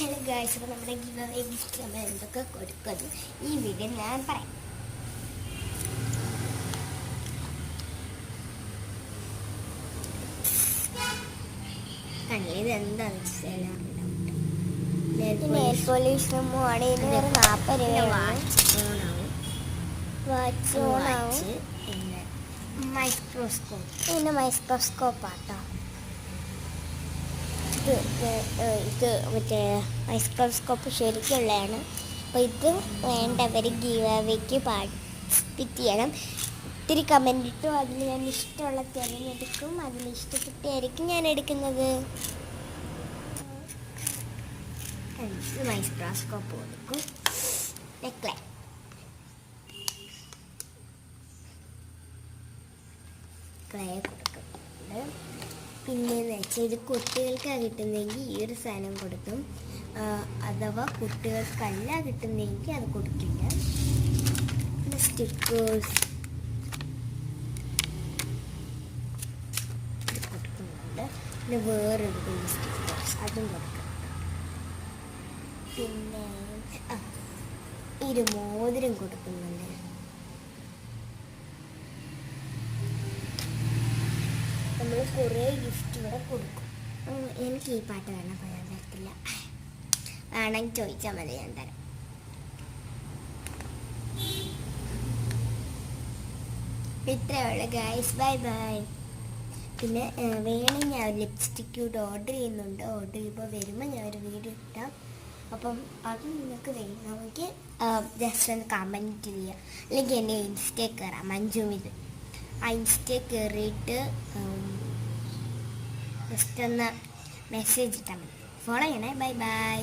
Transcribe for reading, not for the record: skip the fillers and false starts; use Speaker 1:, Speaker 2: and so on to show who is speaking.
Speaker 1: Hello guys, അപ്പോൾ നമ്മുടെ give away gift നമ്മൾ എന്തൊക്കെ കൊടുക്കുന്നു ഈ വീഡിയോ ഞാൻ പറയാം. ഇത് എന്താണെന്ന് വെച്ചാൽ നെയിൽ പോളിഷ് ആണ്. ഇതിന് ഒരു 40 രൂപയാണ്. വാച്ച് ഓണാവും. പിന്നെ മൈക്രോസ്കോപ്പ് ആട്ടോ. ഇത് മറ്റേ മൈക്രോസ്കോപ്പ് ശരിക്കുള്ളതാണ്. അപ്പോൾ ഇത് വേണ്ടവർ ഗീവ് അവേക്ക് പാർട്ടിസിപ്പേറ്റ് ചെയ്യണം. ഒത്തിരി കമൻ്റ് ഇട്ടു. അതിൽ ഞാൻ ഇഷ്ടമുള്ള തിരഞ്ഞെടുക്കും. അതിൽ ഇഷ്ടപ്പെട്ടായിരിക്കും ഞാൻ എടുക്കുന്നത്. മൈക്രോസ്കോപ്പ് കൊടുക്കും. ക്ലേ കൊടുക്കുന്നുണ്ട്. പിന്നെയെന്ന് വെച്ചാൽ ഇത് കുട്ടികൾക്കാണ് കിട്ടുന്നതെങ്കിൽ ഈ ഒരു സാധനം കൊടുക്കും. അഥവാ കുട്ടികൾക്കല്ല കിട്ടുന്നതെങ്കിൽ അത് കൊടുക്കില്ല. പിന്നെ സ്റ്റിക്കേഴ്സ് കൊടുക്കുന്നുണ്ട്. പിന്നെ വേറൊരു സ്റ്റിക്കേഴ്സ് അതും കൊടുക്കുന്നുണ്ട്. പിന്നെ ഒരു മോതിരം കൊടുക്കുന്നുണ്ട്. നമ്മൾ കുറേ ഗിഫ്റ്റ് ഇവിടെ കൊടുക്കും. എനിക്ക് ഈ പാട്ട് വേണം, പറയാൻ പറ്റില്ല. വേണമെങ്കിൽ ചോദിച്ചാൽ മതി, ഞാൻ തരാം. ഇത്രയേ ഉള്ളൂ ഗൈസ്, ബൈ ബൈ. പിന്നെ വേണമെങ്കിൽ ഞാൻ ലിപ്സ്റ്റിക്ക് കൂടെ ഓർഡർ ചെയ്യുന്നുണ്ട്. ഓർഡർ ചെയ്യുമ്പോൾ വരുമ്പോൾ ഞാൻ ഒരു വീഡിയോ ഇട്ടാം. അപ്പം അത് നിങ്ങൾക്ക് വേണമെങ്കിൽ ജസ്റ്റ് ഒന്ന് കമൻറ്റ് ചെയ്യുക. അല്ലെങ്കിൽ എന്നെ ഇൻസ്റ്റയിൽ കയറാം, മഞ്ജുമിത്. ആ ഇൻസ്റ്റയിൽ കയറിയിട്ട് ജസ്റ്റ് ഒന്ന് മെസ്സേജ് ഇട്ടാൽ മതി. ഫോളോ ചെയ്യണേ. Bye bye.